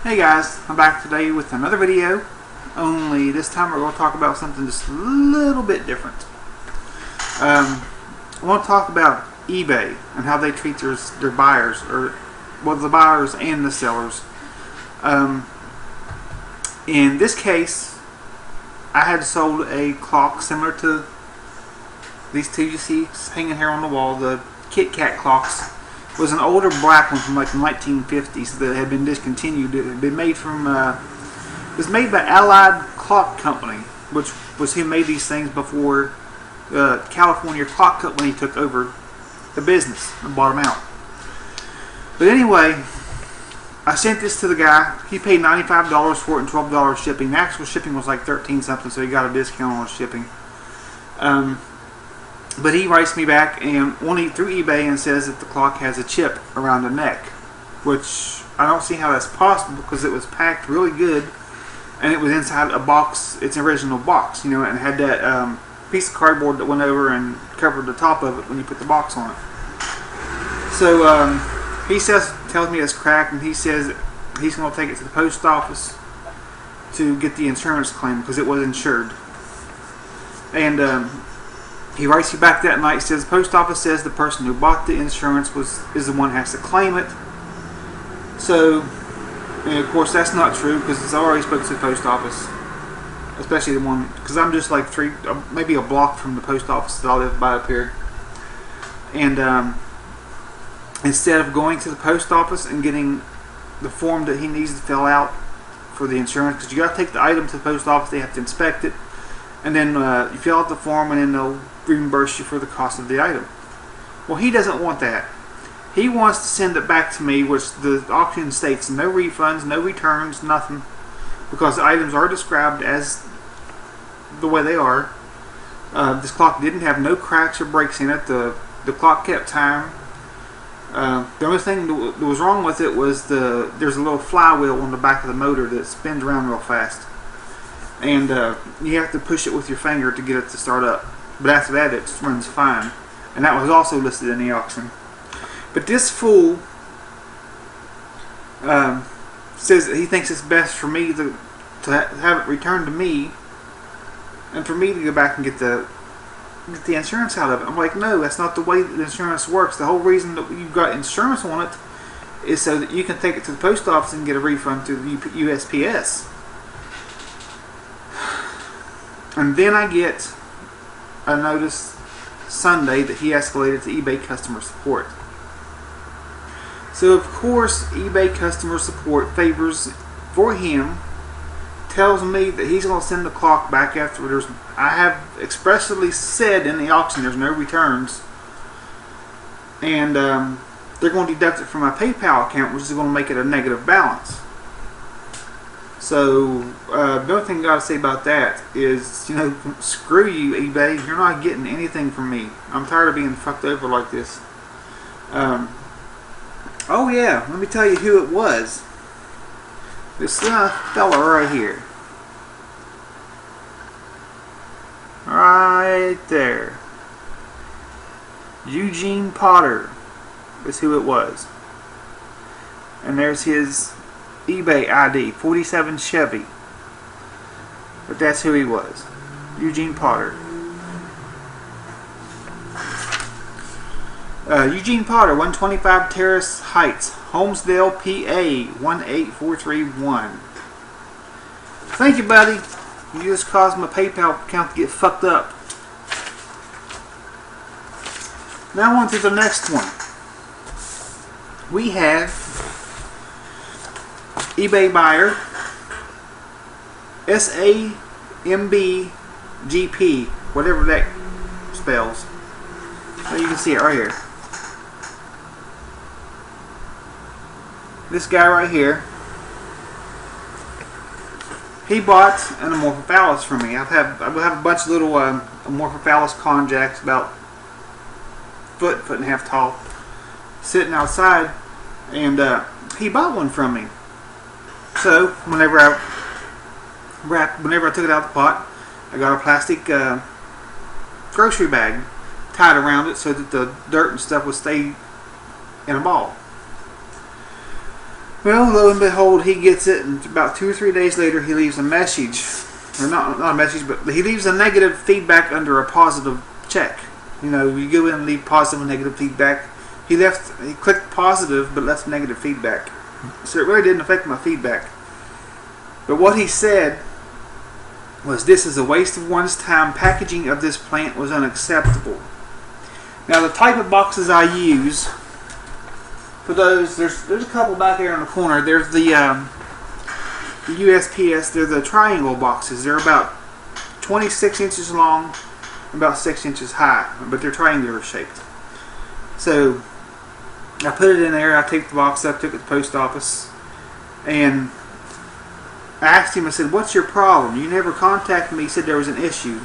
Hey guys, I'm back today with another video, only this time we're going to talk about something just a little bit different. I want to talk about eBay and how they treat their buyers, or well, the buyers and the sellers. In this case, I had sold a clock similar to these two you see hanging here on the wall, the Kit Kat clocks. It was an older black one from like the 1950s that had been discontinued. It had been made from, it was made by Allied Clock Company, which was who made these things before California Clock Company took over the business and bought them out. But anyway, I sent this to the guy. He paid $95 for it and $12 shipping. The actual shipping was like 13 something, so he got a discount on shipping. But he writes me back and through eBay and says that the clock has a chip around the neck, which I don't see how that's possible because it was packed really good and it was inside a box, its original box, you know, and it had that piece of cardboard that went over and covered the top of it when you put the box on it. So he tells me it's cracked, and he says he's going to take it to the post office to get the insurance claim because it was insured. And he writes you back that night, says the post office says the person who bought the insurance is the one who has to claim it. So, and of course that's not true because I already spoke to the post office, especially the one, because I'm just like maybe a block from the post office that I live by up here. And instead of going to the post office and getting the form that he needs to fill out for the insurance, because you got to take the item to the post office, they have to inspect it, and then you fill out the form and then they'll reimburse you for the cost of the item. Well, he doesn't want that. He wants to send it back to me, which the auction states no refunds, no returns, nothing, because the items are described as the way they are. This clock didn't have no cracks or breaks in it. The clock kept time. The only thing that was wrong with it was there's a little flywheel on the back of the motor that spins around real fast, and you have to push it with your finger to get it to start up. But after that, it runs fine, and that was also listed in the auction. But this fool says that he thinks it's best for me to have it returned to me, and for me to go back and get the insurance out of it. I'm like, no, that's not the way that insurance works. The whole reason that you've got insurance on it is so that you can take it to the post office and get a refund through the USPS. And then I get a notice Sunday that he escalated to eBay customer support. So of course eBay customer support favors for him, tells me that he's going to send the clock back after I have expressly said in the auction there's no returns, and they're going to deduct it from my PayPal account, which is going to make it a negative balance. So the only thing I got to say about that is, you know, screw you eBay, you're not getting anything from me. I'm tired of being fucked over like this. Oh yeah, let me tell you who it was. This fella right here. Right there. Eugene Potter is who it was. And there's his eBay ID, 47 Chevy. But that's who he was. Eugene Potter. Eugene Potter, 125 Terrace Heights, Holmesdale, PA, 18431. Thank you, buddy. You just caused my PayPal account to get fucked up. Now on to the next one. We have eBay buyer SAMBGP, whatever that spells. Oh, you can see it right here. This guy right here, he bought an Amorphophallus from me. I have a bunch of little Amorphophallus conjacks about foot and a half tall, sitting outside, and he bought one from me. So whenever I took it out of the pot, I got a plastic grocery bag tied around it so that the dirt and stuff would stay in a ball. Well, lo and behold, he gets it, and about 2 or 3 days later, he leaves a message. Or not a message, but he leaves a negative feedback under a positive check. You know, you go in and leave positive and negative feedback. He clicked positive, but left negative feedback. So it really didn't affect my feedback. But what he said was, "This is a waste of one's time. Packaging of this plant was unacceptable." Now, the type of boxes I use for those, there's a couple back there in the corner. There's the USPS. They're the triangle boxes. They're about 26 inches long, about 6 inches high, but they're triangular shaped. So I put it in there. I taped the box up, took it to the post office, and I asked him, I said, "What's your problem? You never contacted me." He said there was an issue.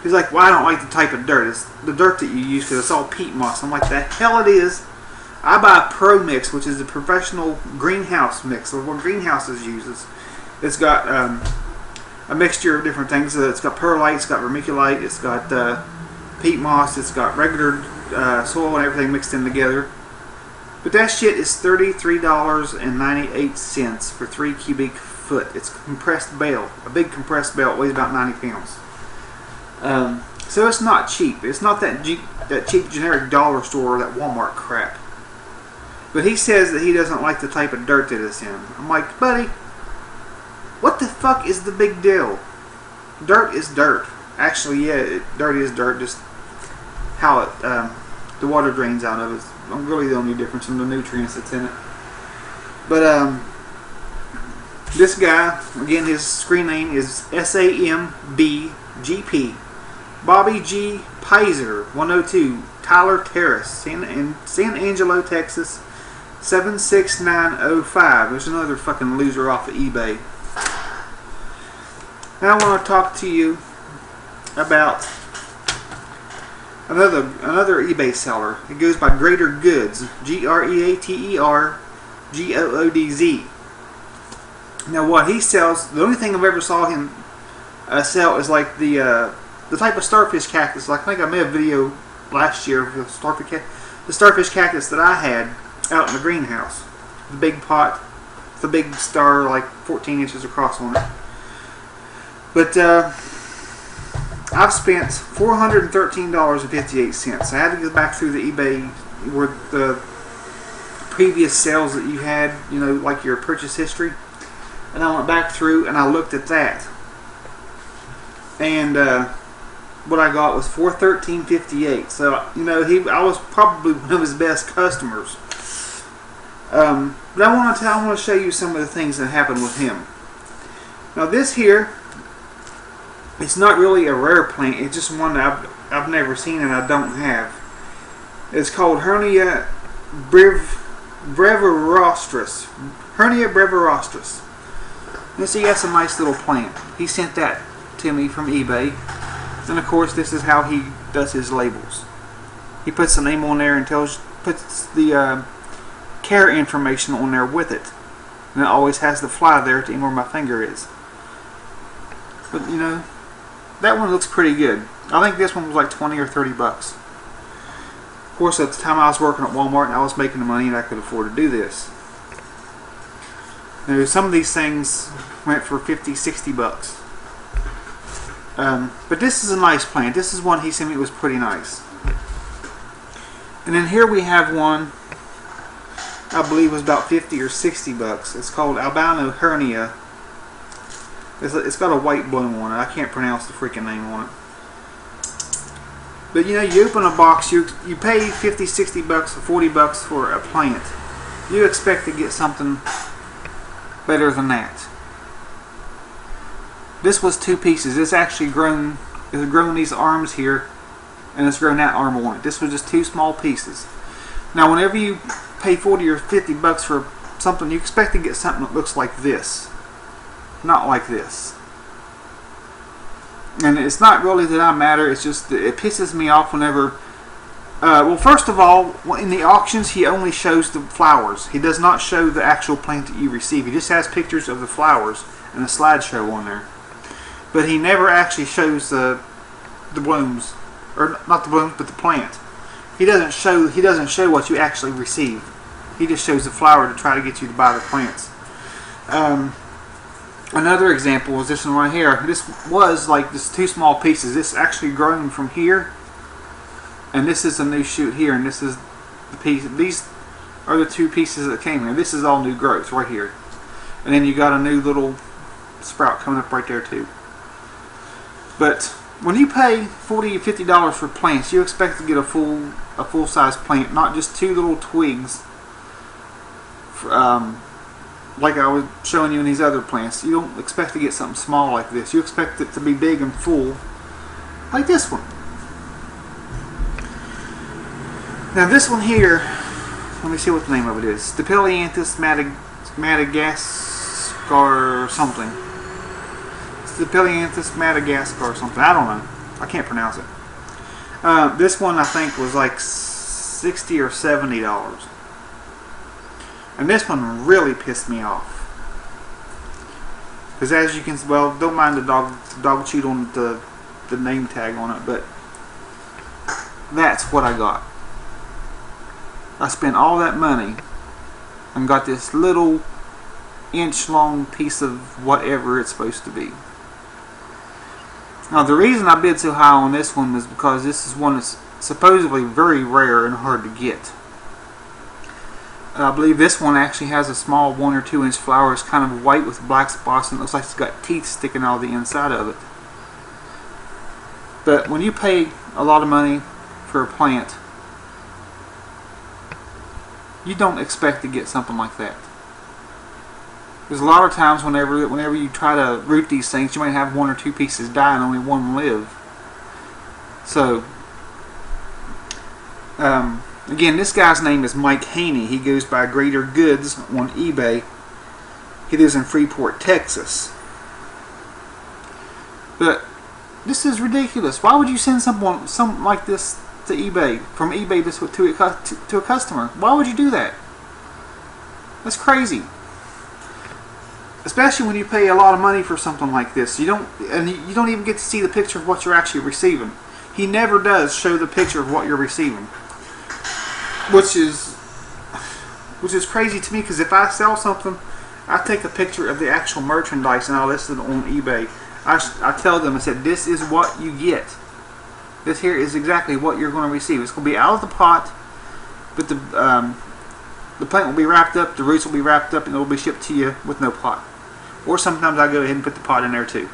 He's like, "Well, I don't like the type of dirt. It's the dirt that you use because it's all peat moss." I'm like, "The hell it is. I buy a Pro Mix, which is the professional greenhouse mix, or what greenhouses uses. It's got a mixture of different things. It's got perlite, it's got vermiculite, it's got peat moss, it's got regular soil and everything mixed in together. But that shit is $33.98 for 3 cubic foot. It's compressed bale, a big compressed bale. It weighs about 90 pounds. So it's not cheap. It's not that cheap generic dollar store or that Walmart crap. But he says that he doesn't like the type of dirt that it's in. I'm like, buddy, what the fuck is the big deal? Dirt is dirt. Actually, yeah, dirt is dirt. Just how it the water drains out of it is really the only difference in the nutrients that's in it. But this guy, again, his screen name is SAMBGP. Bobby G. Pizer, 102 Tyler Terrace, San Angelo, Texas, 76905. There's another fucking loser off of eBay. Now I want to talk to you about another eBay seller. It goes by Greater Goods, GREATER GOODZ. Now what he sells, the only thing I've ever saw him sell is like the type of starfish cactus. Like, I think I made a video last year of the starfish cactus that I had out in the greenhouse. The big pot, the big star like 14 inches across on it. But I've spent $413.58. I had to go back through the eBay where the previous sales that you had, you know, like your purchase history. And I went back through and I looked at that. And what I got was $413.58. So, you know, I was probably one of his best customers. But I want to show you some of the things that happened with him. Now this here, it's not really a rare plant. It's just one that I've never seen and I don't have. It's called Hernia brevirostris. Hernia brevirostris. You see, that's a nice little plant. He sent that to me from eBay. And of course, this is how he does his labels. He puts the name on there and puts the care information on there with it. And it always has the fly there to where my finger is. But you know, that one looks pretty good. I think this one was like 20 or 30 bucks. Of course, at the time I was working at Walmart and I was making the money and I could afford to do this. Now, some of these things went for 50, 60 bucks. But this is a nice plant. This is one he sent me. It was pretty nice. And then here we have one, I believe was about 50 or 60 bucks. It's called albino hernia. It's got a white bloom on it. I can't pronounce the freaking name on it. But you know, you open a box, you pay 50, 60 bucks or 40 bucks for a plant. You expect to get something better than that. This was 2 pieces. It's actually grown these arms here, and it's grown that arm on it. This was just 2 small pieces. Now, whenever you pay 40 or 50 bucks for something, you expect to get something that looks like this, not like this. And it's not really that I matter. It's just that it pisses me off whenever. Well, first of all, in the auctions, he only shows the flowers. He does not show the actual plant that you receive. He just has pictures of the flowers and a slideshow on there. But he never actually shows the blooms, or not the blooms, but the plant. He doesn't show what you actually receive. He just shows the flower to try to get you to buy the plants. Another example is this one right here. This was like just 2 small pieces. This actually grown from here, and this is a new shoot here, and this is the piece. These are the 2 pieces that came here. This is all new growth right here, and then you got a new little sprout coming up right there too. But when you pay $40 or $50 for plants, you expect to get a full size plant, not just 2 little twigs. Like I was showing you in these other plants. You don't expect to get something small like this. You expect it to be big and full, like this one. Now this one here, let me see what the name of it is. Stapelianthus Madagascar or something. Stapelianthus Madagascar or something. I don't know. I can't pronounce it. This one I think was like $60 or $70. And this one really pissed me off. Because as you can, well, don't mind the dog chewed on the name tag on it, but that's what I got. I spent all that money and got this little inch-long piece of whatever it's supposed to be. Now the reason I bid so high on this one is because this is one that's supposedly very rare and hard to get. I believe this one actually has a small 1 or 2 inch flower. It's kind of white with black spots and it looks like it's got teeth sticking out of the inside of it. But when you pay a lot of money for a plant, you don't expect to get something like that. There's a lot of times whenever you try to root these things, you might have 1 or 2 pieces die and only 1 live. So, again, this guy's name is Mike Haney. He goes by Greater Goods on eBay. He lives in Freeport, Texas. But this is ridiculous. Why would you send something like this to eBay, from eBay to a customer? Why would you do that? That's crazy. Especially when you pay a lot of money for something like this. You don't even get to see the picture of what you're actually receiving. He never does show the picture of what you're receiving. Which is crazy to me, because if I sell something, I take a picture of the actual merchandise and I list it on eBay. I tell them, I said, this is what you get. This here is exactly what you're going to receive. It's going to be out of the pot, but the plant will be wrapped up, the roots will be wrapped up, and it will be shipped to you with no pot. Or sometimes I go ahead and put the pot in there too.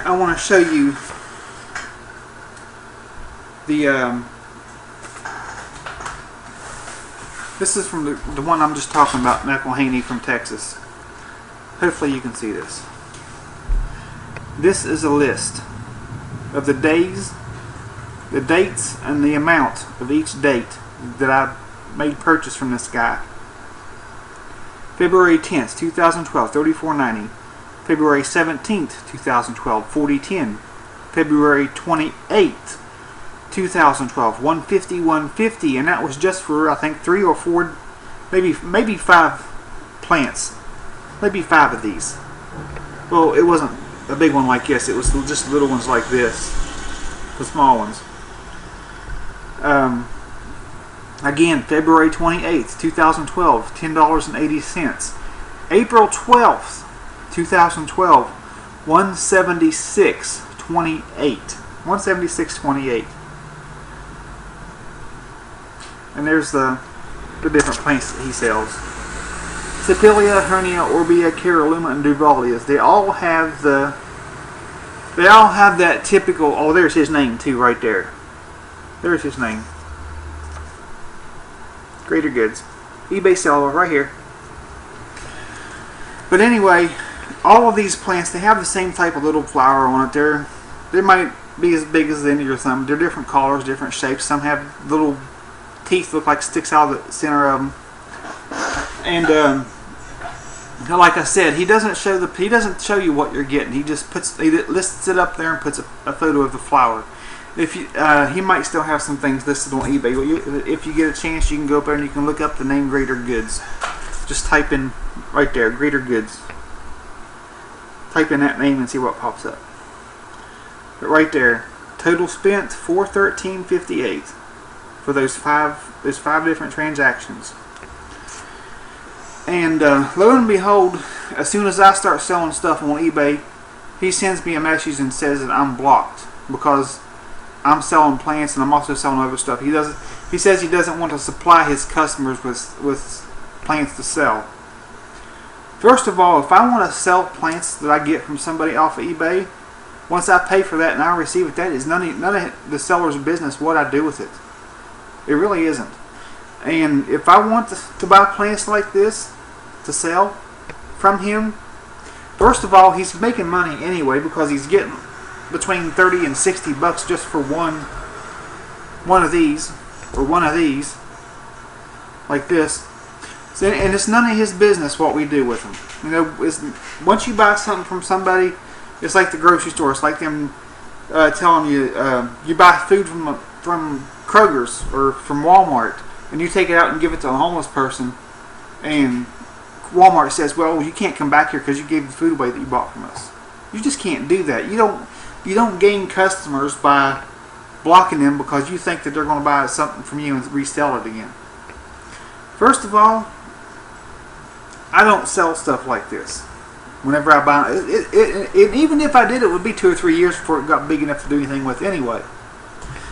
I want to show you this is from the one I'm just talking about, Michael Haney from Texas. Hopefully you can see this. This is a list of the days, the dates, and the amount of each date that I made purchase from this guy. February 10th, 2012, $34.90. February 17th, 2012, $40.10. February 28th, 2012, $150, and that was just for I think 3 or 4, maybe 5 plants, maybe 5 of these. Well, it wasn't a big one like this; it was just little ones like this, the small ones. Again, February 28th, 2012, $10.80. April 12th, 2012, $176.28. $176.28. And there's the different plants that he sells. Sepilia, Hernia, Orbea, Caroluma, and Duvalias. They all have that typical. Oh, there's his name too, right there. There's his name. Greater Goods, eBay seller right here. But anyway, all of these plants, they have the same type of little flower on it. They might be as big as any or something. They're different colors, different shapes. Some have little teeth look like sticks out of the center of them. And like I said, he doesn't show you what you're getting. He just lists it up there and puts a photo of the flower. If you, he might still have some things listed on eBay. If you get a chance, you can go up there and you can look up the name Greater Goods. Just type in right there, Greater Goods. Type in that name and see what pops up. But right there, total spent $413.58. for those five different transactions. And lo and behold, as soon as I start selling stuff on eBay, he sends me a message and says that I'm blocked because I'm selling plants and I'm also selling other stuff. He says he doesn't want to supply his customers with plants to sell. First of all, if I want to sell plants that I get from somebody off of eBay, once I pay for that and I receive it, that is none of the seller's business what I do with it. It really isn't. And if I want to buy plants like this to sell from him, first of all, he's making money anyway because he's getting between 30 and 60 bucks just for one of these, or one of these, like this. So, and it's none of his business what we do with them. You know, once you buy something from somebody, it's like the grocery store. It's like them telling you you buy food from Kroger's or from Walmart, and you take it out and give it to a homeless person, and Walmart says, "Well, you can't come back here because you gave the food away that you bought from us." You just can't do that. You don't gain customers by blocking them because you think that they're going to buy something from you and resell it again. First of all, I don't sell stuff like this. Whenever I buy it, even if I did, it would be 2 or 3 years before it got big enough to do anything with anyway.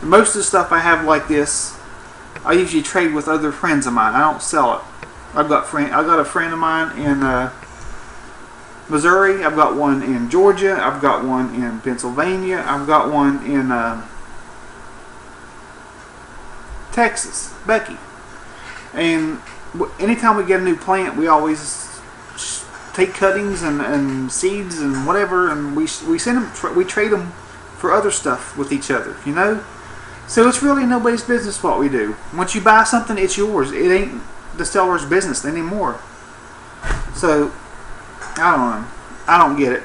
And most of the stuff I have like this, I usually trade with other friends of mine. I don't sell it. I got a friend of mine in Missouri. I've got one in Georgia. I've got one in Pennsylvania. I've got one in Texas, Becky. And anytime we get a new plant, we always take cuttings and seeds and whatever, and we send them. We trade them for other stuff with each other. You know. So it's really nobody's business what we do. Once you buy something, it's yours. It ain't the seller's business anymore. So I don't know. I don't get it.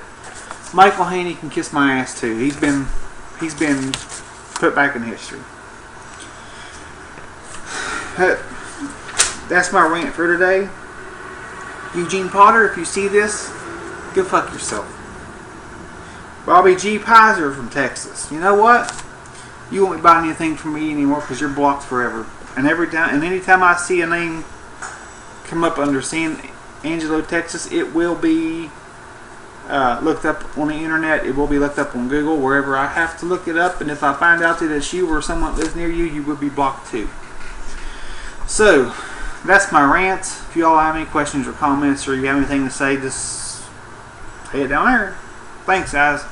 Michael Haney can kiss my ass too. He's been put back in history. That's my rant for today. Eugene Potter, if you see this, go fuck yourself. Bobby G. Pizer from Texas. You know what? You won't be buying anything from me anymore because you're blocked forever. And anytime I see a name come up under San Angelo, Texas, it will be looked up on the internet. It will be looked up on Google, wherever I have to look it up. And if I find out that it's you or someone that lives near you, you will be blocked too. So, that's my rant. If you all have any questions or comments or you have anything to say, just say it down there. Thanks, guys.